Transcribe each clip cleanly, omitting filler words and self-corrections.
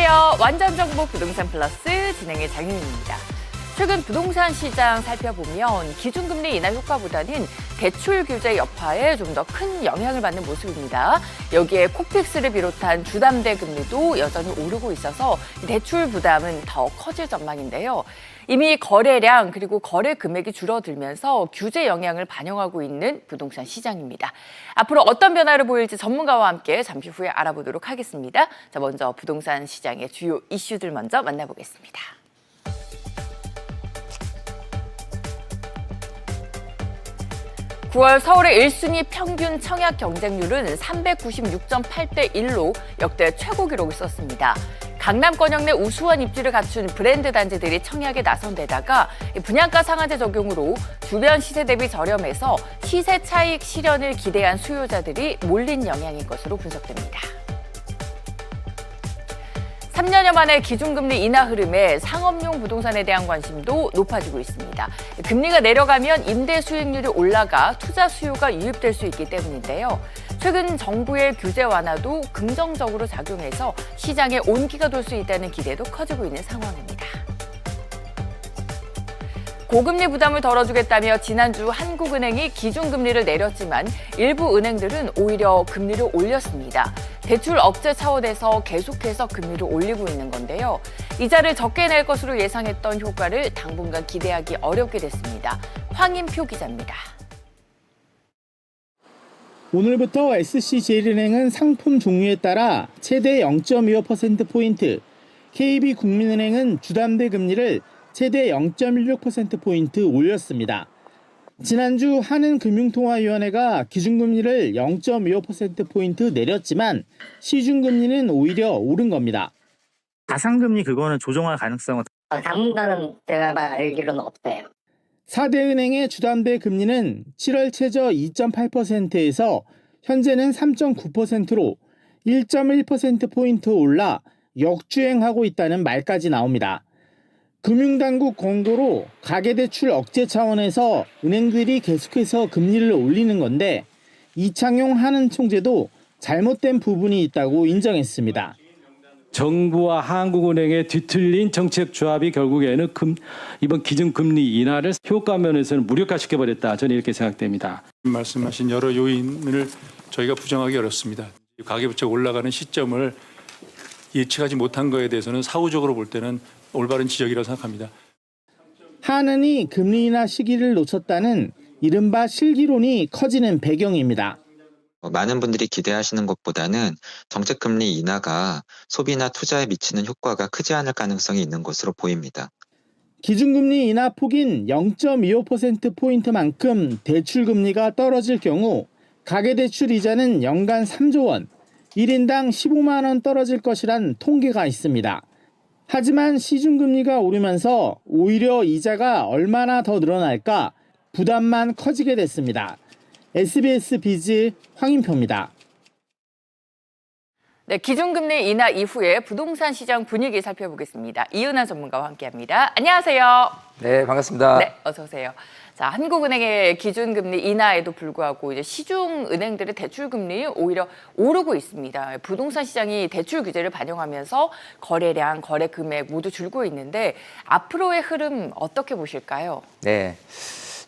안녕하세요. 완전정보 부동산 플러스 진행의 장윤입니다. 최근 부동산 시장 살펴보면 기준금리 인하 효과보다는 대출 규제 여파에 좀 더 큰 영향을 받는 모습입니다. 여기에 코픽스를 비롯한 주담대 금리도 여전히 오르고 있어서 대출 부담은 더 커질 전망인데요. 이미 거래량 그리고 거래 금액이 줄어들면서 규제 영향을 반영하고 있는 부동산 시장입니다. 앞으로 어떤 변화를 보일지 전문가와 함께 잠시 후에 알아보도록 하겠습니다. 자, 먼저 부동산 시장의 주요 이슈들 먼저 만나보겠습니다. 9월 서울의 1순위 평균 청약 경쟁률은 396.8대 1로 역대 최고 기록을 썼습니다. 강남권 내 우수한 입지를 갖춘 브랜드 단지들이 청약에 나선 데다가 분양가 상한제 적용으로 주변 시세 대비 저렴해서 시세 차익 실현을 기대한 수요자들이 몰린 영향인 것으로 분석됩니다. 3년여 만에 기준금리 인하 흐름에 상업용 부동산에 대한 관심도 높아지고 있습니다. 금리가 내려가면 임대 수익률이 올라가 투자 수요가 유입될 수 있기 때문인데요. 최근 정부의 규제 완화도 긍정적으로 작용해서 시장에 온기가 돌 수 있다는 기대도 커지고 있는 상황입니다. 고금리 부담을 덜어주겠다며 지난주 한국은행이 기준금리를 내렸지만 일부 은행들은 오히려 금리를 올렸습니다. 대출 억제 차원에서 계속해서 금리를 올리고 있는 건데요. 이자를 적게 낼 것으로 예상했던 효과를 당분간 기대하기 어렵게 됐습니다. 황인표 기자입니다. 오늘부터 SC제일은행은 상품 종류에 따라 최대 0.25%포인트, KB국민은행은 주담대 금리를 최대 0.16%포인트 올렸습니다. 지난주 한은금융통화위원회가 기준금리를 0.25%포인트 내렸지만 시중금리는 오히려 오른 겁니다. 가상금리 그거는 조정할 가능성은 당분간은 제가 알기로는 없어요. 4대 은행의 주담대 금리는 7월 최저 2.8%에서 현재는 3.9%로 1.1%포인트 올라 역주행하고 있다는 말까지 나옵니다. 금융당국 권고로 가계대출 억제 차원에서 은행들이 계속해서 금리를 올리는 건데 이창용 한은총재도 잘못된 부분이 있다고 인정했습니다. 정부와 한국은행의 뒤틀린 정책 조합이 결국에는 이번 기준금리 인하를 효과 면에서는 무력화시켜버렸다. 저는 이렇게 생각됩니다. 말씀하신 여러 요인을 저희가 부정하기 어렵습니다. 가계부채가 올라가는 시점을 예측하지 못한 거에 대해서는 사후적으로 볼 때는 올바른 지적이라고 생각합니다. 한은이 금리 인하 시기를 놓쳤다는 이른바 실기론이 커지는 배경입니다. 많은 분들이 기대하시는 것보다는 정책금리 인하가 소비나 투자에 미치는 효과가 크지 않을 가능성이 있는 것으로 보입니다. 기준금리 인하 폭인 0.25%포인트만큼 대출금리가 떨어질 경우 가계대출 이자는 연간 3조 원, 1인당 15만 원 떨어질 것이란 통계가 있습니다. 하지만 시중금리가 오르면서 오히려 이자가 얼마나 더 늘어날까 부담만 커지게 됐습니다. SBS 비즈 황인표입니다. 네, 기준금리 인하 이후에 부동산 시장 분위기 살펴보겠습니다. 이은하 전문가와 함께합니다. 안녕하세요. 네, 반갑습니다. 네, 어서 오세요. 자, 한국은행의 기준금리 인하에도 불구하고 이제 시중은행들의 대출금리 오히려 오르고 있습니다. 부동산 시장이 대출 규제를 반영하면서 거래량, 거래 금액 모두 줄고 있는데 앞으로의 흐름 어떻게 보실까요? 네.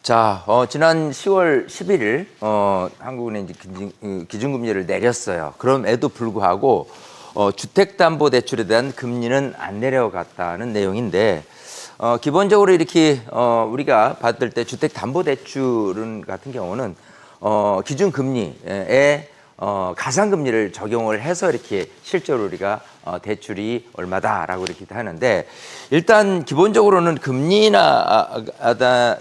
자, 지난 10월 11일 한국은행이 기준금리를 내렸어요. 그럼에도 불구하고 주택담보대출에 대한 금리는 안 내려갔다는 내용인데 기본적으로 이렇게 우리가 받을 때 주택담보대출 같은 경우는 기준금리에 가상금리를 적용을 해서 이렇게 실제로 우리가 대출이 얼마다라고 이렇게 하는데 일단 기본적으로는 금리에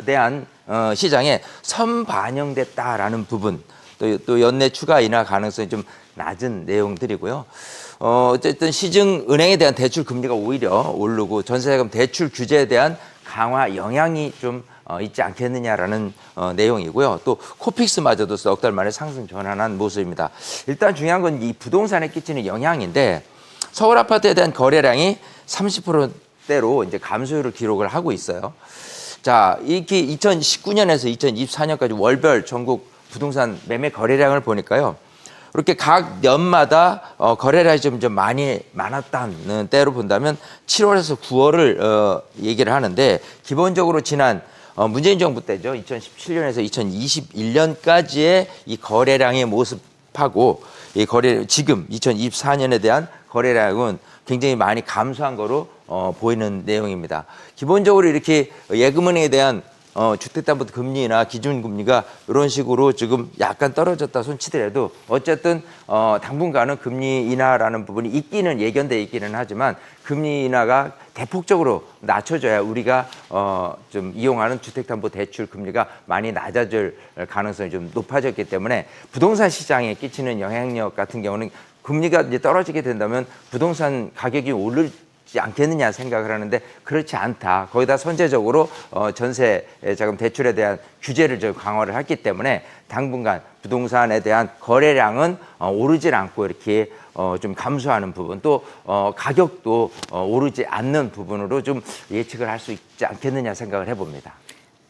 대한 시장에 선반영됐다라는 부분 또 연내 추가 인하 가능성이 좀 낮은 내용들이고요. 어쨌든 시중은행에 대한 대출 금리가 오히려 오르고 전세자금 대출 규제에 대한 강화 영향이 좀 있지 않겠느냐라는 내용이고요. 또 코픽스마저도 석 달 만에 상승 전환한 모습입니다. 일단 중요한 건 이 부동산에 끼치는 영향인데 서울 아파트에 대한 거래량이 30%대로 이제 감소율을 기록을 하고 있어요. 자, 이렇게 2019년에서 2024년까지 월별 전국 부동산 매매 거래량을 보니까요. 이렇게 각 년마다 거래량이 좀 많이 많았다는 때로 본다면 7월에서 9월을 얘기를 하는데 기본적으로 지난 문재인 정부 때죠. 2017년에서 2021년까지의 이 거래량의 모습하고 이 지금 2024년에 대한 거래량은 굉장히 많이 감소한 거로 보이는 내용입니다. 기본적으로 이렇게 예금은행에 대한 주택담보대 금리나 기준금리가 이런 식으로 지금 약간 떨어졌다 손치더라도 어쨌든 당분간은 금리 인하라는 부분이 예견돼 있기는 하지만 금리 인하가 대폭적으로 낮춰져야 우리가 좀 이용하는 주택담보대출 금리가 많이 낮아질 가능성이 좀 높아졌기 때문에 부동산 시장에 끼치는 영향력 같은 경우는 금리가 이제 떨어지게 된다면 부동산 가격이 오르지 않겠느냐 생각을 하는데 그렇지 않다. 거기다 선제적으로 전세 자금 대출에 대한 규제를 좀 강화를 했기 때문에 당분간 부동산에 대한 거래량은 오르질 않고 이렇게 좀 감소하는 부분 또 가격도 오르지 않는 부분으로 좀 예측을 할 수 있지 않겠느냐 생각을 해봅니다.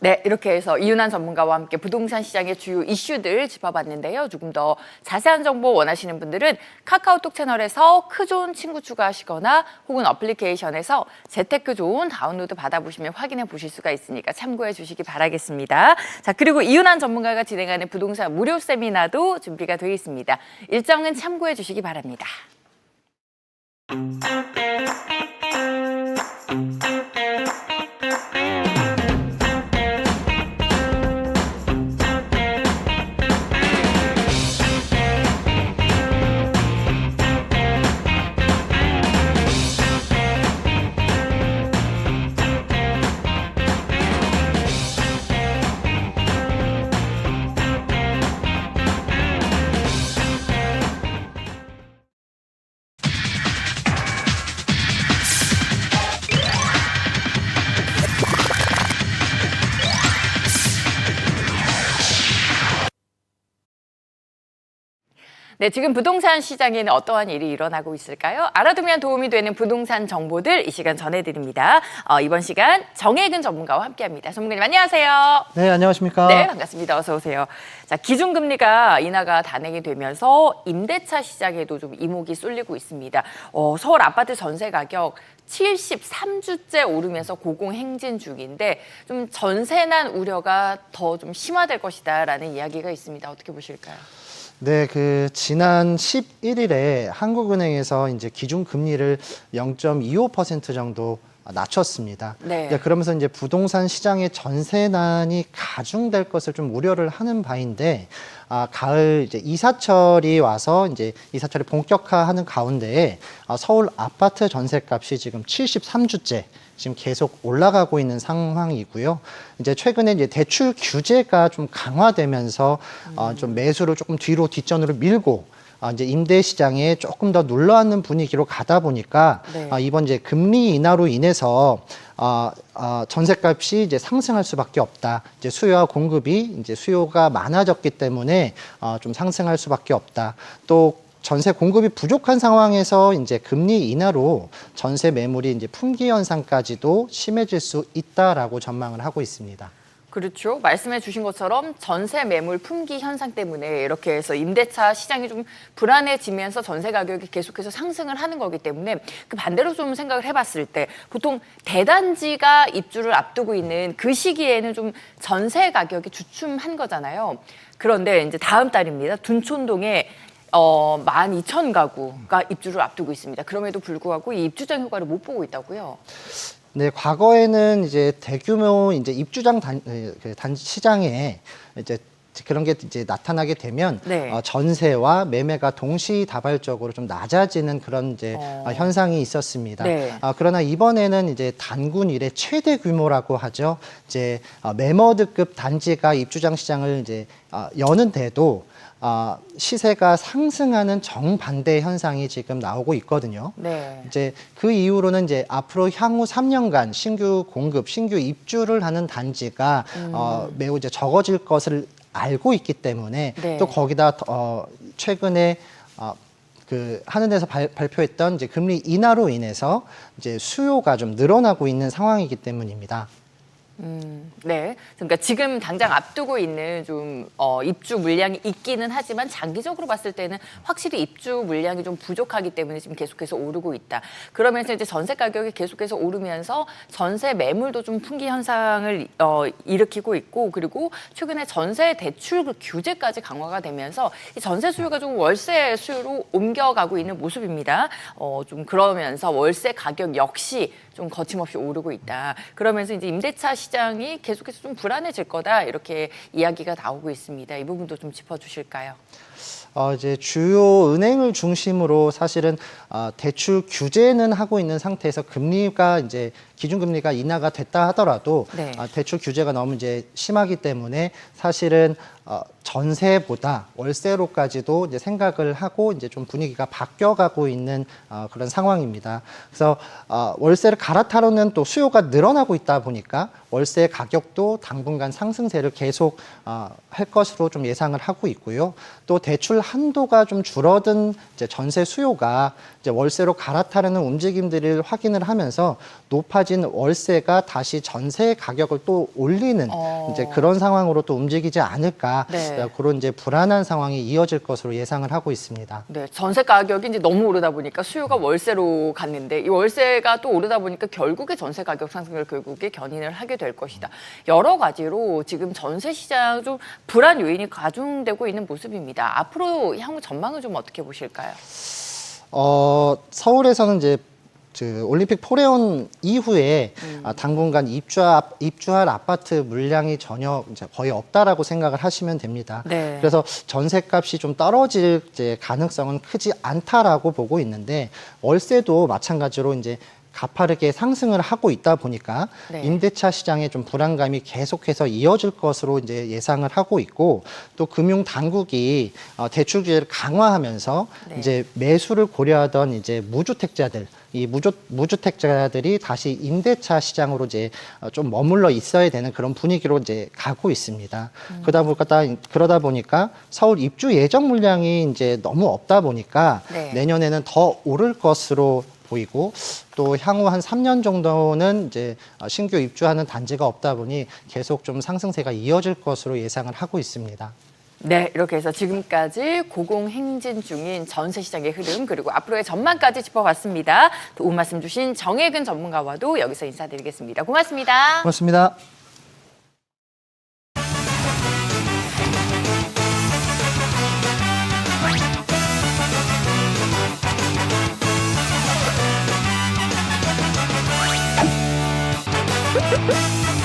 네, 이렇게 해서 이윤환 전문가와 함께 부동산 시장의 주요 이슈들 짚어봤는데요. 조금 더 자세한 정보 원하시는 분들은 카카오톡 채널에서 크존 친구 추가하시거나 혹은 어플리케이션에서 재테크존 다운로드 받아보시면 확인해 보실 수가 있으니까 참고해 주시기 바라겠습니다. 자, 그리고 이윤환 전문가가 진행하는 부동산 무료 세미나도 준비가 되어 있습니다. 일정은 참고해 주시기 바랍니다. 네, 지금 부동산 시장에는 어떠한 일이 일어나고 있을까요? 알아두면 도움이 되는 부동산 정보들 이 시간 전해드립니다. 이번 시간 정혜근 전문가와 함께합니다. 전문가님 안녕하세요. 네, 안녕하십니까? 네, 반갑습니다. 어서 오세요. 자, 기준금리가 인하가 단행이 되면서 임대차 시장에도 좀 이목이 쏠리고 있습니다. 서울 아파트 전세 가격 73주째 오르면서 고공행진 중인데 좀 전세난 우려가 더 좀 심화될 것이다라는 이야기가 있습니다. 어떻게 보실까요? 네, 지난 11일에 한국은행에서 이제 기준금리를 0.25% 정도 낮췄습니다. 네. 그러면서 이제 부동산 시장의 전세난이 가중될 것을 좀 우려를 하는 바인데, 가을 이제 이사철이 와서 이제 이사철이 본격화하는 가운데에 서울 아파트 전세값이 지금 73주째 지금 계속 올라가고 있는 상황이고요. 이제 최근에 이제 대출 규제가 좀 강화되면서 좀 매수를 조금 뒷전으로 밀고 이제 임대 시장에 조금 더 눌러앉는 분위기로 가다 보니까 네. 이번 이제 금리 인하로 인해서 전세값이 이제 상승할 수밖에 없다. 이제 수요와 공급이 이제 수요가 많아졌기 때문에 좀 상승할 수밖에 없다. 또 전세 공급이 부족한 상황에서 이제 금리 인하로 전세 매물이 이제 품귀 현상까지도 심해질 수 있다라고 전망을 하고 있습니다. 그렇죠. 말씀해 주신 것처럼 전세 매물 품귀 현상 때문에 이렇게 해서 임대차 시장이 좀 불안해지면서 전세 가격이 계속해서 상승을 하는 거기 때문에 그 반대로 좀 생각을 해봤을 때 보통 대단지가 입주를 앞두고 있는 그 시기에는 좀 전세 가격이 주춤한 거잖아요. 그런데 이제 다음 달입니다. 둔촌동에 12,000가구가 입주를 앞두고 있습니다. 그럼에도 불구하고 이 입주장 효과를 못 보고 있다고요. 네, 과거에는 이제 대규모 이제 입주장 단지 시장에 이제 그런 게 이제 나타나게 되면 네. 전세와 매매가 동시다발적으로 좀 낮아지는 그런 이제 현상이 있었습니다. 네. 그러나 이번에는 이제 단군 이래 최대 규모라고 하죠. 이제 매머드급 단지가 입주장 시장을 이제 여는데도 시세가 상승하는 정반대 현상이 지금 나오고 있거든요. 네. 이제 그 이후로는 이제 앞으로 향후 3년간 신규 공급, 신규 입주를 하는 단지가 매우 이제 적어질 것을 알고 있기 때문에 네. 또 거기다 최근에 하는데서 발표했던 이제 금리 인하로 인해서 이제 수요가 좀 늘어나고 있는 상황이기 때문입니다. 네. 그러니까 지금 당장 앞두고 있는 좀 입주 물량이 있기는 하지만 장기적으로 봤을 때는 확실히 입주 물량이 좀 부족하기 때문에 지금 계속해서 오르고 있다. 그러면서 이제 전세 가격이 계속해서 오르면서 전세 매물도 좀 풍기 현상을 일으키고 있고, 그리고 최근에 전세 대출 규제까지 강화가 되면서 이 전세 수요가 좀 월세 수요로 옮겨가고 있는 모습입니다. 좀 그러면서 월세 가격 역시 좀 거침없이 오르고 있다. 그러면서 이제 임대차 시장이 계속해서 좀 불안해질 거다, 이렇게 이야기가 나오고 있습니다. 이 부분도 좀 짚어주실까요? 이제 주요 은행을 중심으로 사실은 대출 규제는 하고 있는 상태에서 금리가 이제 기준금리가 인하가 됐다 하더라도 네. 대출 규제가 너무 이제 심하기 때문에 사실은 전세보다 월세로까지도 이제 생각을 하고 이제 좀 분위기가 바뀌어가고 있는 그런 상황입니다. 그래서 월세를 갈아타려는 또 수요가 늘어나고 있다 보니까 월세 가격도 당분간 상승세를 계속 할 것으로 좀 예상을 하고 있고요. 또 대출 한도가 좀 줄어든 이제 전세 수요가 이제 월세로 갈아타려는 움직임들을 확인을 하면서 높아진 월세가 다시 전세 가격을 또 올리는 이제 그런 상황으로 또 움직이지 않을까. 네. 그런 이제 불안한 상황이 이어질 것으로 예상을 하고 있습니다. 네, 전세 가격이 이제 너무 오르다 보니까 수요가 월세로 갔는데, 이 월세가 또 오르다 보니까 결국에 전세 가격 상승을 결국에 견인을 하게 될 것이다. 여러 가지로 지금 전세 시장 좀 불안 요인이 가중되고 있는 모습입니다. 앞으로 향후 전망은 좀 어떻게 보실까요? 서울에서는 이제 올림픽 포레온 이후에 당분간 입주할 아파트 물량이 전혀 이제 거의 없다라고 생각을 하시면 됩니다. 네. 그래서 전세값이 좀 떨어질 이제 가능성은 크지 않다라고 보고 있는데, 월세도 마찬가지로 이제 가파르게 상승을 하고 있다 보니까 네. 임대차 시장의 좀 불안감이 계속해서 이어질 것으로 이제 예상을 하고 있고, 또 금융 당국이 대출 규제를 강화하면서 네. 이제 매수를 고려하던 이제 무주택자들, 이 무주택자들이 다시 임대차 시장으로 이제 좀 머물러 있어야 되는 그런 분위기로 이제 가고 있습니다. 그러다 보니까 서울 입주 예정 물량이 이제 너무 없다 보니까 네. 내년에는 더 오를 것으로 보이고, 또 향후 한 3년 정도는 이제 신규 입주하는 단지가 없다 보니 계속 좀 상승세가 이어질 것으로 예상을 하고 있습니다. 네, 이렇게 해서 지금까지 고공행진 중인 전세 시장의 흐름, 그리고 앞으로의 전망까지 짚어봤습니다. 도움 말씀 주신 정혜근 전문가와도 여기서 인사드리겠습니다. 고맙습니다. 고맙습니다. 후!